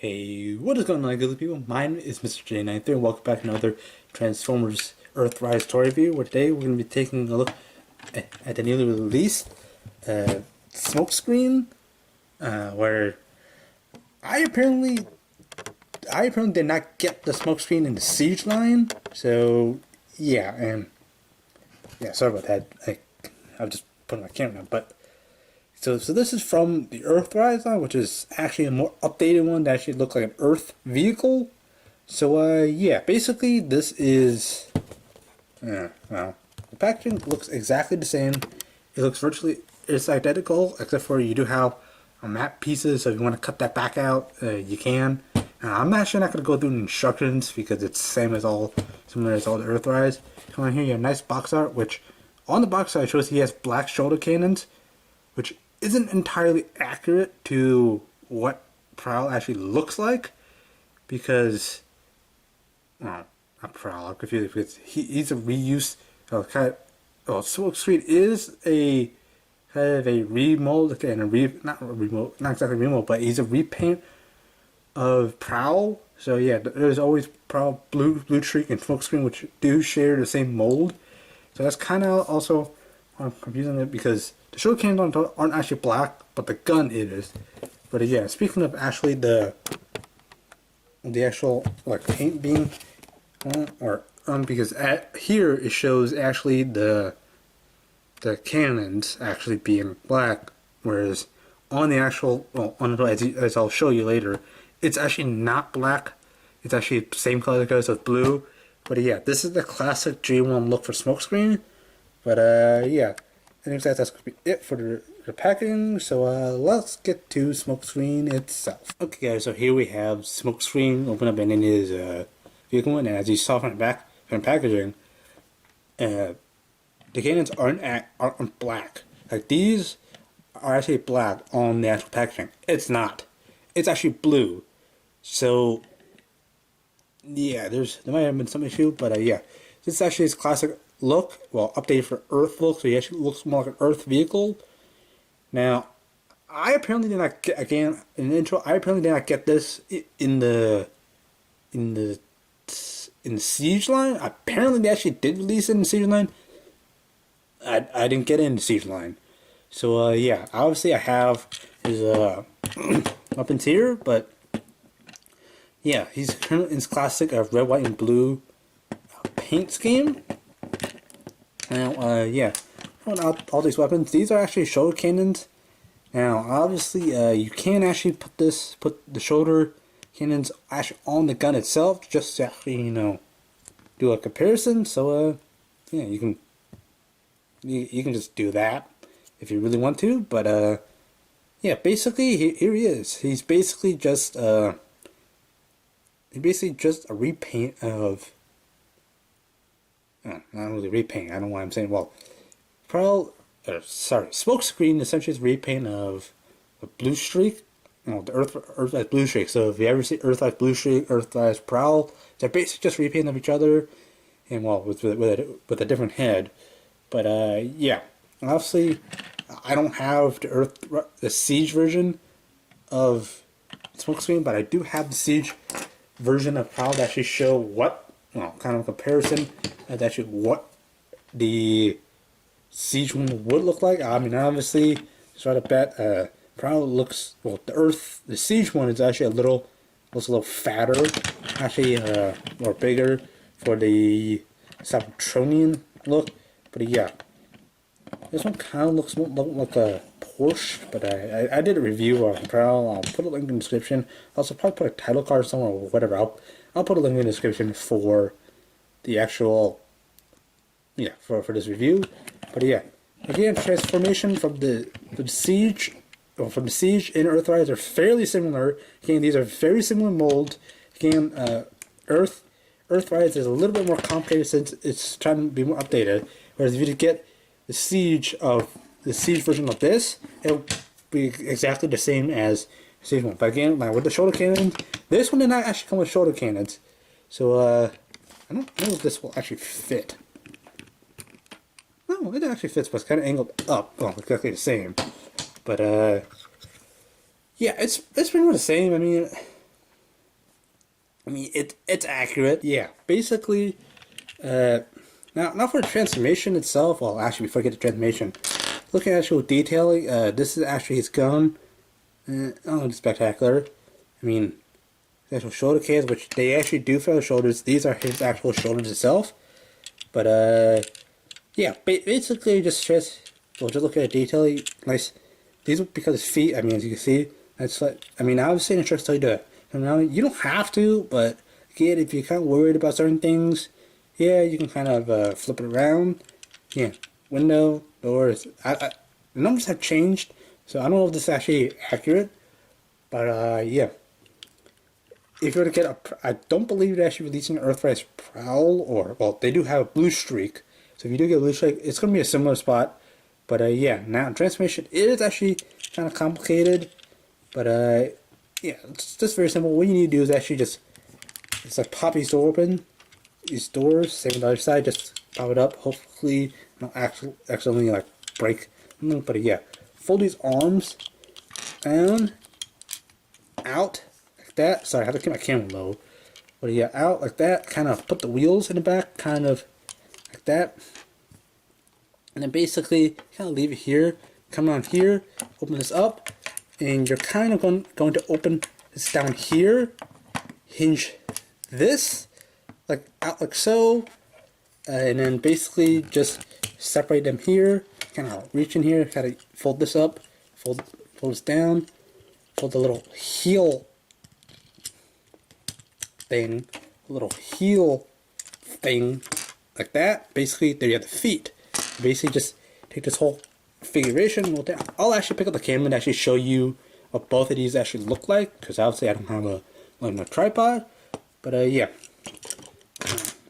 Hey, what is going on, good people? Mine is Mr. J93 and welcome back to another Transformers Earthrise toy review, where today we're going to be taking a look at the newly released Smokescreen, where I apparently did not get the Smokescreen in the Siege line, so yeah, sorry about that. I'll just put my camera down, but So this is from the Earthrise line, which is actually a more updated one that actually looks like an Earth vehicle. So yeah, basically this is, well, the packaging looks exactly the same. It looks it's identical, except for you do have map pieces, so if you want to cut that back out, you can. I'm actually not going to go through the instructions because it's similar as all the Earthrise. Come on here, you have nice box art, which on the box art shows he has black shoulder cannons, which isn't entirely accurate to what Prowl actually looks like, because, well, not Prowl, I'm confused, because he's a reuse, Smokescreen is a kind of a remold, and not exactly remold, but he's a repaint of Prowl. So yeah, there's always Prowl, Bluestreak, and Smokescreen, which do share the same mold. So that's kind of also confusing it, because the shoulder cannons aren't actually black, but the gun is. But yeah, speaking of actually the actual like paint being because here it shows actually the cannons actually being black, whereas on the actual as I'll show you later, it's actually not black. It's actually the same color as so it's blue. But yeah, this is the classic G1 look for Smokescreen. But yeah. And that's going to be it for the packaging, so let's get to Smokescreen itself. Okay guys, so here we have Smokescreen open up and in his vehicle, and as you saw from the packaging, the cannons aren't black. Like, these are actually black on the actual packaging. It's not. It's actually blue. So yeah, there might have been some issue, but yeah, this is actually his classic look, well, updated for Earth look, so he actually looks more like an Earth vehicle. Now, I apparently did not get, again, in the intro, I apparently did not get this in the Siege line. Apparently they actually did release it in the Siege line. I didn't get it in the Siege line. So yeah, obviously I have his weapons here, but yeah, he's currently in his classic red, white, and blue paint scheme. Now, yeah, all these weapons, these are actually shoulder cannons. Now, obviously, you can actually put the shoulder cannons actually on the gun itself, just to actually, do a comparison. So, yeah, you can just do that if you really want to. But, yeah, basically, here he is. He's basically just a repaint of. Not really repaint. I don't know what I'm saying. Well, Smokescreen essentially is a repaint of Bluestreak. The Earthrise Bluestreak. So if you ever see Earthrise Bluestreak, Earthrise Prowl, they're basically just repaint of each other, and well, with a different head. But yeah, obviously, I don't have the Siege version of Smokescreen, but I do have the Siege version of Prowl that actually show kind of comparison. That's actually what the Siege one would look like. I mean, obviously, just right to bet, Prowl looks, well, the Siege one is actually looks a little fatter, actually, or bigger for the Cybertronian look. But yeah, this one kind of looks like a Porsche, but I did a review of Prowl. I'll put a link in the description. I'll also probably put a title card somewhere or whatever. I'll put a link in the description for the actual, for this review. But yeah, again, transformation from the Siege, from the Siege and Earthrise are fairly similar. Again, these are very similar molds. Again, Earthrise is a little bit more complicated since it's trying to be more updated. Whereas if you get the Siege version of this, it'll be exactly the same as the Siege one. But again, with the shoulder cannons, this one did not actually come with shoulder cannons. So I don't know if this will actually fit. No, it actually fits, but it's kind of angled up. Well, exactly the same. But yeah, it's pretty much the same. I mean, I mean, it's accurate. Yeah, basically, now for the transformation itself, well, actually, before I get to transformation, looking at actual detailing, this is actually his gun. Oh, it's spectacular. I mean, the actual shoulder case, which they actually do for the shoulders. These are his actual shoulders itself. But, yeah, basically well, just look at the detailing. Nice. These are because his feet, I mean, as you can see, that's like, I mean, I was saying instructions tell you to come around. You don't have to, but again, if you're kind of worried about certain things, yeah, you can kind of flip it around. Yeah, window, doors. The numbers have changed, so I don't know if this is actually accurate, but yeah. If you were to get I don't believe they're actually releasing Earthrise Prowl, or, well, they do have a Bluestreak. So if you do get a Bluestreak, it's going to be a similar spot. But yeah, now transformation is actually kind of complicated. But yeah, it's just very simple. What you need to do is actually just, it's like pop these doors open. These doors, same on the other side, just pop it up. Hopefully, not accidentally like break. But yeah, fold these arms down, out, like that. Sorry, I have to keep my camera low. But yeah, out like that. Kind of put the wheels in the back, kind of like that. And then basically, kind of leave it here. Come on here, open this up, and you're kind of going to open this down here. Hinge this like out like so, and then basically just separate them here. Kind of reach in here, kind of fold this up, fold this down, fold the little heel thing, like that. Basically, there you have the feet. Basically, just take this whole configuration. I'll actually pick up the camera and actually show you what both of these actually look like, because obviously I don't have a tripod. But yeah,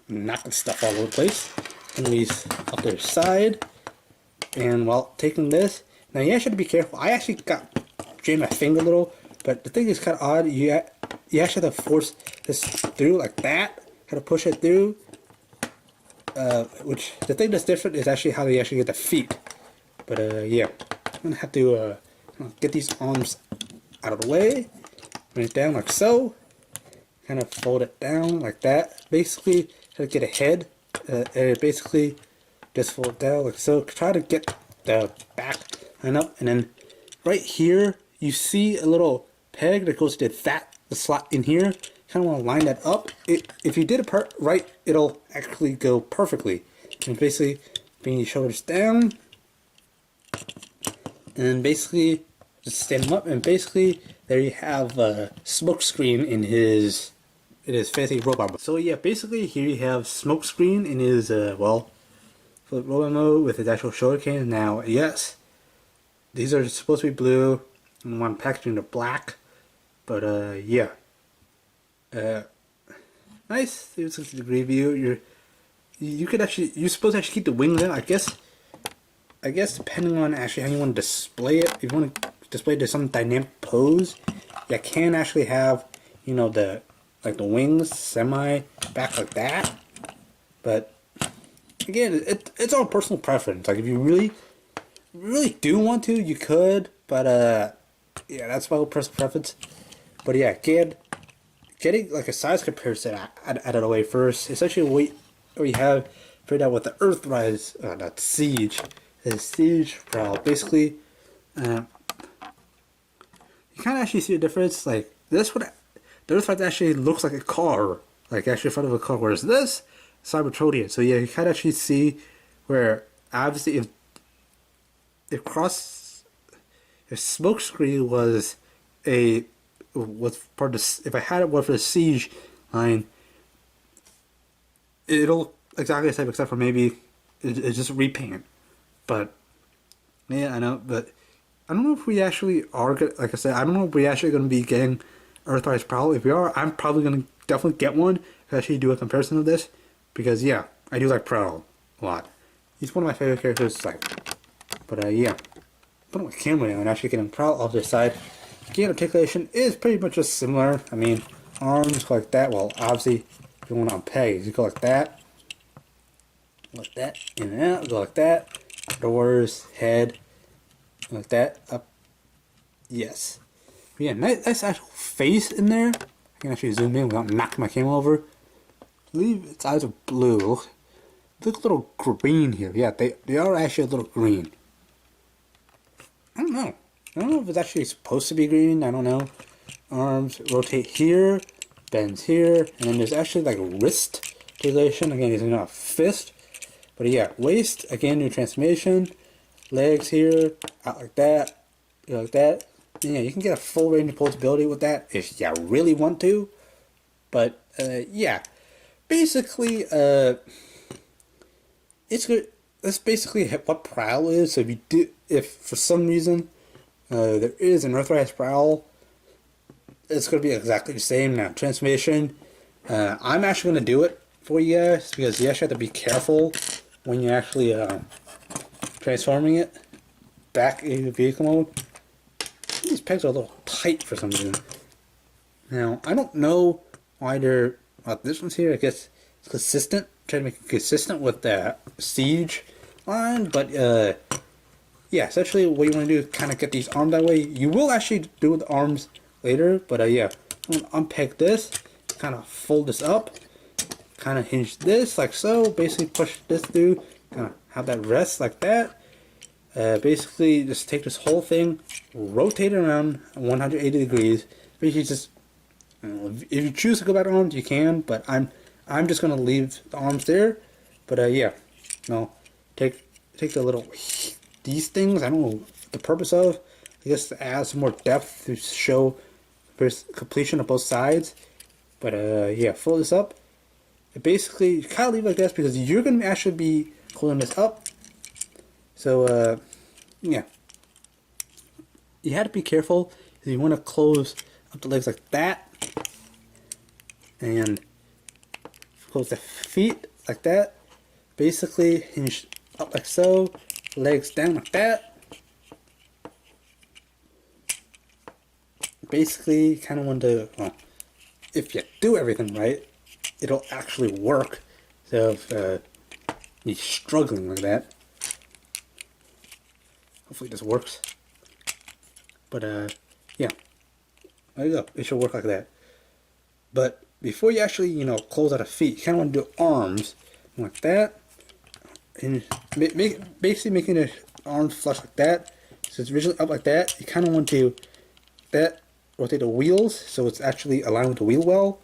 knocking stuff all over the place. And these up their side. And while taking this, now you actually have to be careful. I actually got jammed my finger a little, but the thing is kind of odd. You actually have to force this through like that. How to push it through. Which the thing that's different is actually how you actually get the feet. But yeah, I'm gonna have to get these arms out of the way, bring it down like so, kind of fold it down like that. Basically, try to get a head, and basically just fold it down like so. Try to get the back line up, and then right here you see a little peg that goes to the slot in here. Kind of want to line that up. If you did it right, it'll actually go perfectly. And basically, bring your shoulders down, and then basically just stand them up, and basically there you have Smokescreen in his fancy robot. So yeah, basically here you have Smokescreen in his well, flip robot mode with his actual shoulder cane. Now yes, these are supposed to be blue, and one packaging to black, but yeah. Nice 360-degree view. You're supposed to actually keep the wings in. I guess depending on actually how you want to display it. If you want to display it to some dynamic pose, you can actually have, you know, the wings semi back like that. But again, it's all personal preference. Like if you really do want to, you could. But yeah, that's my personal preference. But yeah, again, getting like a size comparison out of the way first. Essentially, what we have figured out with the Earthrise, not Siege, the Siege Prowl. Basically, you kind of actually see the difference. Like this one, the Earthrise actually looks like a car, like actually in front of a car. Whereas this, Cybertron. So yeah, you kind of actually see where obviously if Smokescreen was part of the, if I had it for the Siege line, it'll look exactly the same except for maybe it's just repaint. But yeah, I know, but I don't know if we actually are good. Like I said, I don't know if we actually going to be getting Earthrise Prowl. If we are, I'm probably going to definitely get one to actually do a comparison of this, because yeah, I do like Prowl a lot. He's one of my favorite characters. Like, but yeah, put my camera down and actually getting Prowl off this side. Again, articulation is pretty much just similar. I mean, arms go like that. Well, obviously, if you want on pegs, you go like that, in and out, go like that. Doors, head, like that, up. Yes. But yeah, nice actual face in there. can actually zoom in without knocking my camera over. I believe its eyes are blue. They look a little green here. Yeah, they are actually a little green. I don't know. I don't know if it's actually supposed to be green. I don't know. Arms rotate here, bends here, and then there's actually like a wrist articulation. Again, it's not a fist. But yeah, waist, again, new transformation. Legs here, out like that, like that. And yeah, you can get a full range of posability with that if you really want to. But yeah, basically, it's good. That's basically what Prowl is. So if for some reason there is an Earthrise Prowl, it's going to be exactly the same. Now, transformation, I'm actually going to do it for you guys because you actually have to be careful when you're actually transforming it back into vehicle mode. These pegs are a little tight for some reason. Now, I don't know why they're... this one's here, I guess it's consistent. Trying to make it consistent with the Siege line, but yeah, essentially what you want to do is kind of get these arms that way. You will actually do the arms later, but yeah, I'm going to unpeg this, kind of fold this up, kind of hinge this like so, basically push this through, kind of have that rest like that. Basically just take this whole thing, rotate it around 180 degrees. Basically just, if you choose to go back to arms, you can, but I'm just gonna leave the arms there. But yeah, take the little, these things, I don't know the purpose of, I guess to add some more depth to show completion of both sides. But yeah, fold this up. It basically kind of leave it like this because you're gonna actually be holding this up. So yeah, you have to be careful if you want to close up the legs like that, and close the feet like that. Basically hinge up like so, legs down like that. Basically kind of want to, well, if you do everything right, it'll actually work. So if you're struggling like that, hopefully this works. But yeah, there you go. It should work like that. But before you actually, close out the feet, you kind of want to do arms like that, and basically making the arms flush like that. So it's originally up like that. You kind of want to rotate the wheels so it's actually aligned with the wheel well.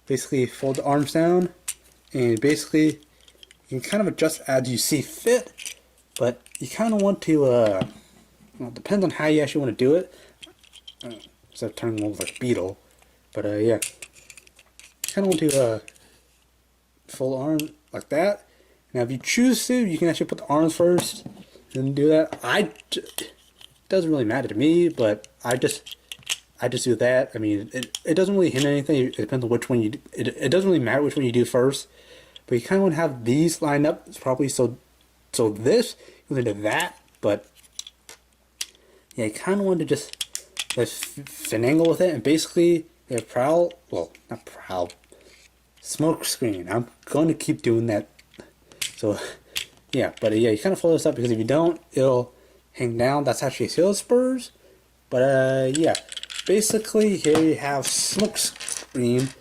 Basically fold the arms down, and basically you can kind of adjust as you see fit. But you kind of want to, depends on how you actually want to do it. Instead of turning over like a beetle. But yeah, you kind of want to fold arm like that. Now if you choose to, you can actually put the arms first, then do that. It doesn't really matter to me, but I just do that. I mean, it doesn't really hinder anything. It depends on which one you do. It doesn't really matter which one you do first. But you kind of want to have these lined up. It's probably so this, you want to do that. But yeah, you kind of want to just finagle with it. And basically, you have Prowl. Well, not Prowl. Smokescreen. I'm going to keep doing that. So yeah, but yeah, you kind of follow this up because if you don't, it'll hang down. That's actually heel spurs. But yeah, basically here you have Smokescreen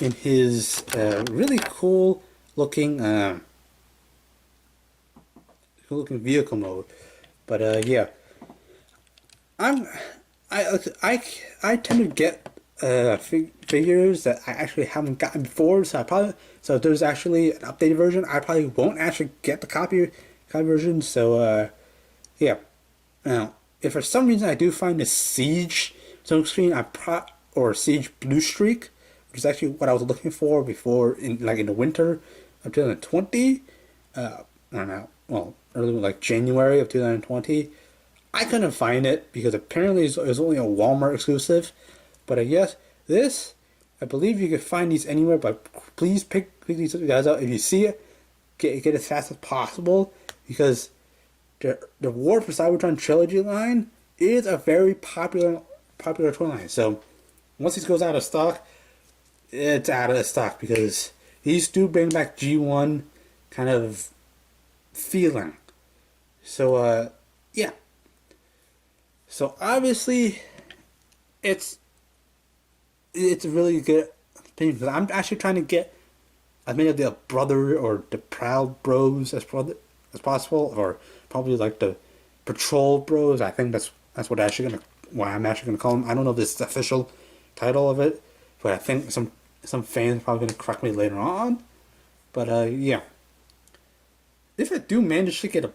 in his really cool looking vehicle mode. But yeah, I tend to get figures that I actually haven't gotten before, so if there's actually an updated version, I probably won't actually get the copy version. So yeah, now if for some reason I do find the Siege Smokescreen, or Siege Bluestreak, which is actually what I was looking for before in the winter of 2020, I don't know, well, early like January of 2020. I couldn't find it because apparently it was only a Walmart exclusive. But I guess this, I believe you can find these anywhere. But please pick these guys out if you see it. Get as fast as possible, because the War for Cybertron trilogy line is a very popular toy line. So once these goes out of stock, it's out of stock, because these do bring back G1 kind of feeling. So yeah. So obviously it's it's a really good thing because I'm actually trying to get as many of the brother or the Proud Bros as possible, or probably like the Patrol Bros. I think that's what I'm actually gonna call them. I don't know if this is the official title of it, but I think some fans are probably gonna correct me later on. But yeah, if I do manage to get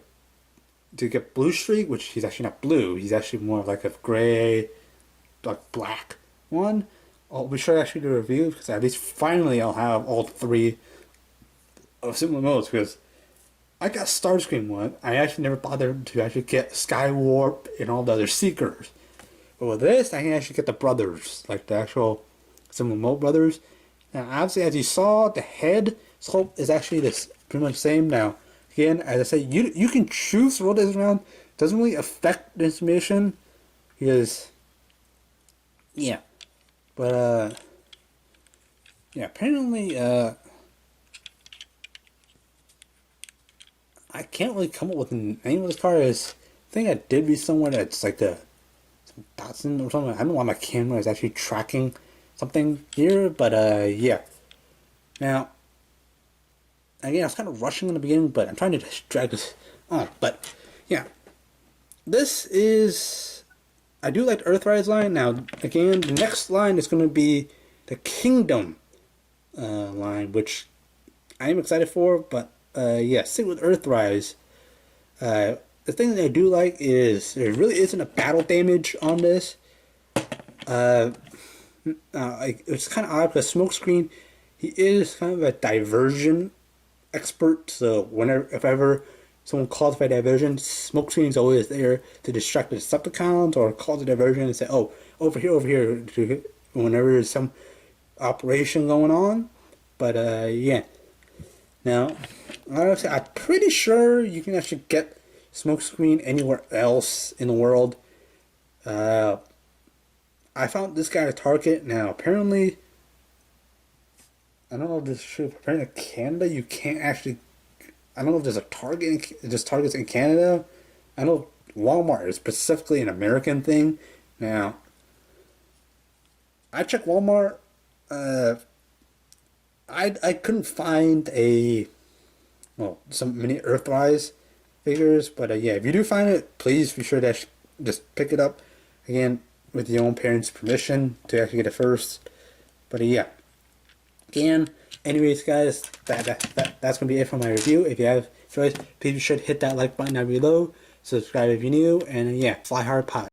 Bluestreak, which he's actually not blue, he's actually more like a gray, like black one. I'll be sure to actually do a review because at least finally I'll have all three of similar modes because I got Starscream one. I actually never bothered to actually get Skywarp and all the other Seekers. But with this, I can actually get the brothers, like the actual similar mode brothers. Now, obviously, as you saw, the head sculpt is actually this pretty much the same. Now, again, as I said, you can choose to roll this around. Doesn't really affect the information because, yeah. But yeah, apparently I can't really come up with the name of this car. I think I did read somewhere that it's like the Datsun or something. I don't know why my camera is actually tracking something here, but yeah. Now, again, I was kind of rushing in the beginning, but I'm trying to just drag this on. But yeah, this is. I do like the Earthrise line. Now, again, the next line is going to be the Kingdom line, which I am excited for. But yeah, stick with Earthrise. The thing that I do like is there really isn't a battle damage on this. It's kind of odd because Smokescreen, he is kind of a diversion expert. So if ever someone calls for a diversion, Smokescreen is always there to distract the Decepticons or cause a diversion and say, "Oh, over here," whenever there's some operation going on. But yeah. Now, honestly, I'm pretty sure you can actually get Smokescreen anywhere else in the world. I found this guy at Target. Now, apparently, I don't know if this is true. Apparently, in Canada, you can't actually. I don't know if there's a Target. There's Targets in Canada. I know Walmart is specifically an American thing. Now, I checked Walmart. I couldn't find some mini Earthrise figures, but yeah, if you do find it, please be sure to just pick it up again with your own parents' permission to actually get it first. But yeah, again, anyways, guys, that's gonna be it for my review. If you have choice, please be sure to hit that like button down below, subscribe if you're new, and yeah, fly hard pie.